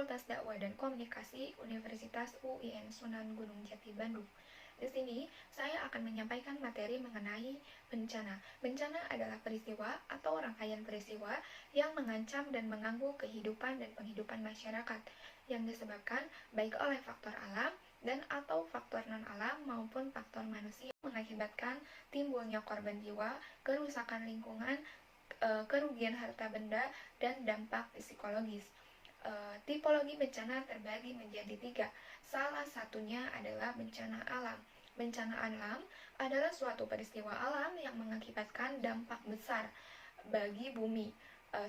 Fakultas Dakwah dan Komunikasi Universitas UIN Sunan Gunung Jati Bandung. Di sini, saya akan menyampaikan materi mengenai bencana. Bencana adalah peristiwa atau rangkaian peristiwa yang mengancam dan mengganggu kehidupan dan penghidupan masyarakat yang disebabkan baik oleh faktor alam dan atau faktor non-alam maupun faktor manusia mengakibatkan timbulnya korban jiwa, kerusakan lingkungan, kerugian harta benda, dan dampak psikologis. Tipologi bencana terbagi menjadi 3. Salah satunya adalah bencana alam. Bencana alam adalah suatu peristiwa alam yang mengakibatkan dampak besar bagi bumi,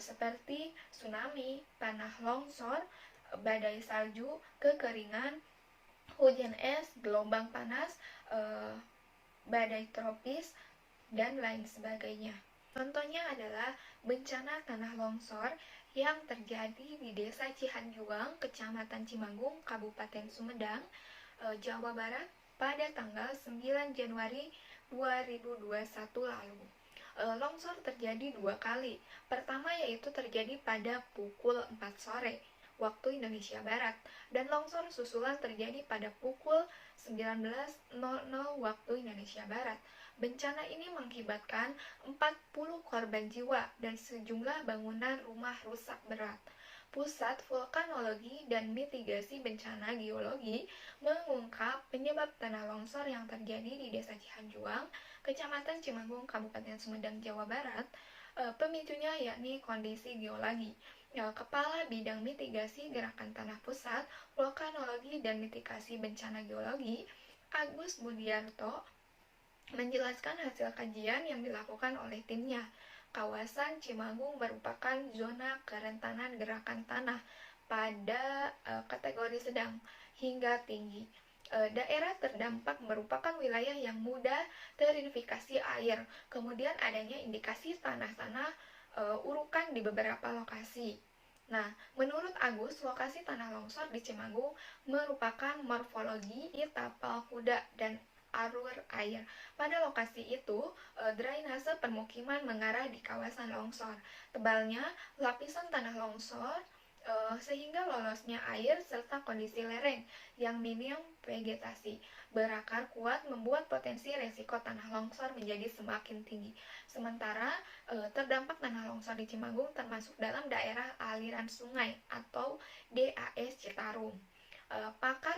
seperti tsunami, tanah longsor, badai salju, kekeringan, hujan es, gelombang panas, badai tropis, dan lain sebagainya. Contohnya adalah bencana tanah longsor yang terjadi di Desa Cihanjuang, Kecamatan Cimanggung, Kabupaten Sumedang, Jawa Barat pada tanggal 9 Januari 2021 lalu. Longsor terjadi 2 kali. Pertama yaitu terjadi pada pukul 4 sore waktu Indonesia Barat, dan longsor susulan terjadi pada pukul 19.00 waktu Indonesia Barat. Bencana ini mengakibatkan 40 korban jiwa dan sejumlah bangunan rumah rusak berat. Pusat Vulkanologi dan Mitigasi Bencana Geologi mengungkap penyebab tanah longsor yang terjadi di Desa Cihanjuang, Kecamatan Cimanggung, Kabupaten Sumedang, Jawa Barat. Pemicunya yakni kondisi geologi. Kepala Bidang Mitigasi Gerakan Tanah Pusat, Vulkanologi dan Mitigasi Bencana Geologi, Agus Budiarto, menjelaskan hasil kajian yang dilakukan oleh timnya. Kawasan Cimanggung merupakan zona kerentanan gerakan tanah pada kategori sedang hingga tinggi. Daerah terdampak merupakan wilayah yang mudah terinfikasi air. Kemudian adanya indikasi tanah-tanah urukan di beberapa lokasi. Nah, menurut Agus, lokasi tanah longsor di Cimanggung merupakan morfologi tapal kuda dan alur air. Pada lokasi itu, drainase permukiman mengarah di kawasan longsor. Tebalnya lapisan tanah longsor sehingga lolosnya air serta kondisi lereng yang minim vegetasi berakar kuat membuat potensi resiko tanah longsor menjadi semakin tinggi. Sementara terdampak tanah longsor di Cimanggung termasuk dalam daerah aliran sungai atau DAS Citarum. Pakar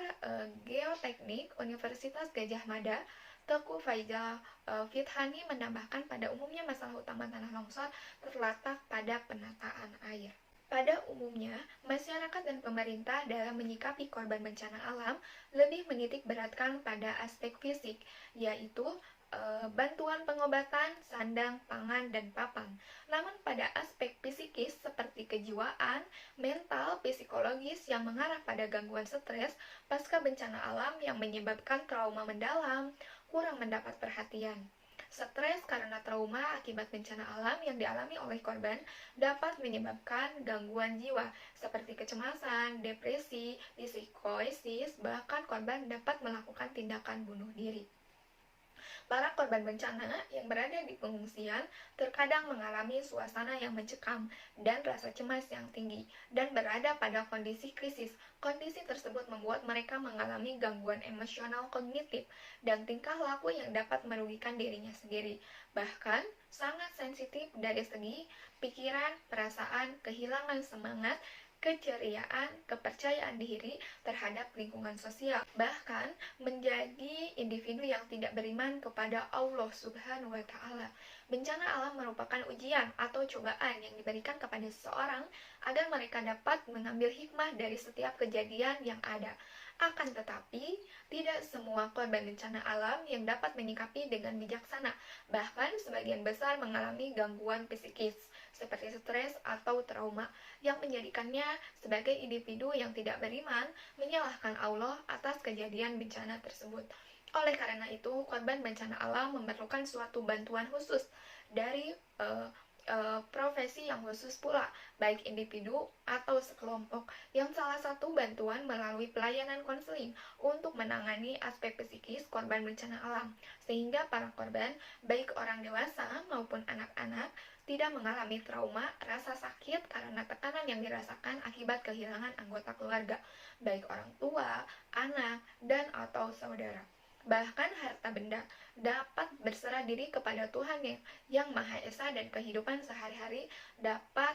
Geoteknik Universitas Gadjah Mada, Teguh Faizal Fithani menambahkan pada umumnya masalah utama tanah longsor terletak pada penataan air. Pada umumnya, masyarakat dan pemerintah dalam menyikapi korban bencana alam lebih menitik beratkan pada aspek fisik, yaitu bantuan pengobatan, sandang, pangan, dan papan. Namun pada aspek psikis seperti kejiwaan, mental, psikologis yang mengarah pada gangguan stres pasca bencana alam yang menyebabkan trauma mendalam, kurang mendapat perhatian. Stres karena trauma akibat bencana alam yang dialami oleh korban dapat menyebabkan gangguan jiwa seperti kecemasan, depresi, psikosis, bahkan korban dapat melakukan tindakan bunuh diri. Para korban bencana yang berada di pengungsian terkadang mengalami suasana yang mencekam dan rasa cemas yang tinggi dan berada pada kondisi krisis. Kondisi tersebut membuat mereka mengalami gangguan emosional kognitif dan tingkah laku yang dapat merugikan dirinya sendiri. Bahkan sangat sensitif dari segi pikiran, perasaan, kehilangan semangat, keceriaan, kepercayaan diri terhadap lingkungan sosial, bahkan menjadi individu yang tidak beriman kepada Allah Subhanahu wa Ta'ala. Bencana alam merupakan ujian atau cobaan yang diberikan kepada seseorang agar mereka dapat mengambil hikmah dari setiap kejadian yang ada. Akan tetapi, tidak semua korban bencana alam yang dapat menyikapi dengan bijaksana. Bahkan sebagian besar mengalami gangguan psikis seperti stres atau trauma yang menjadikannya sebagai individu yang tidak beriman menyalahkan Allah atas kejadian bencana tersebut. Oleh karena itu, korban bencana alam memerlukan suatu bantuan khusus dari profesi yang khusus pula, baik individu atau sekelompok, yang salah satu bantuan melalui pelayanan konseling untuk menangani aspek psikis korban bencana alam, sehingga para korban, baik orang dewasa maupun anak-anak, tidak mengalami trauma, rasa sakit karena tekanan yang dirasakan akibat kehilangan anggota keluarga, baik orang tua, anak, dan atau saudara. Bahkan harta benda dapat berserah diri kepada Tuhan yang Maha Esa dan kehidupan sehari-hari dapat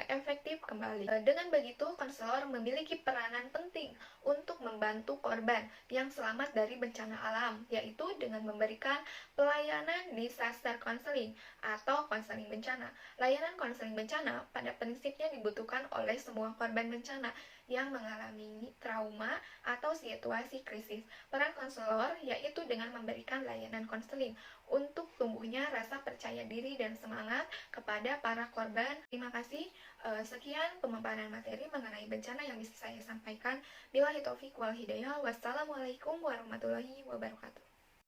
efektif kembali. Dengan begitu, konselor memiliki peranan penting untuk membantu korban yang selamat dari bencana alam, yaitu dengan memberikan pelayanan disaster counseling atau konseling bencana. Layanan konseling bencana pada prinsipnya dibutuhkan oleh semua korban bencana yang mengalami trauma atau situasi krisis. Peran konselor yaitu dengan memberikan layanan konseling untuk tumbuhnya rasa percaya diri dan semangat kepada para korban. Terima kasih. Sekian pemaparan materi mengenai bencana yang bisa saya sampaikan. Billahi taufik wal hidayah. Wassalamualaikum warahmatullahi wabarakatuh.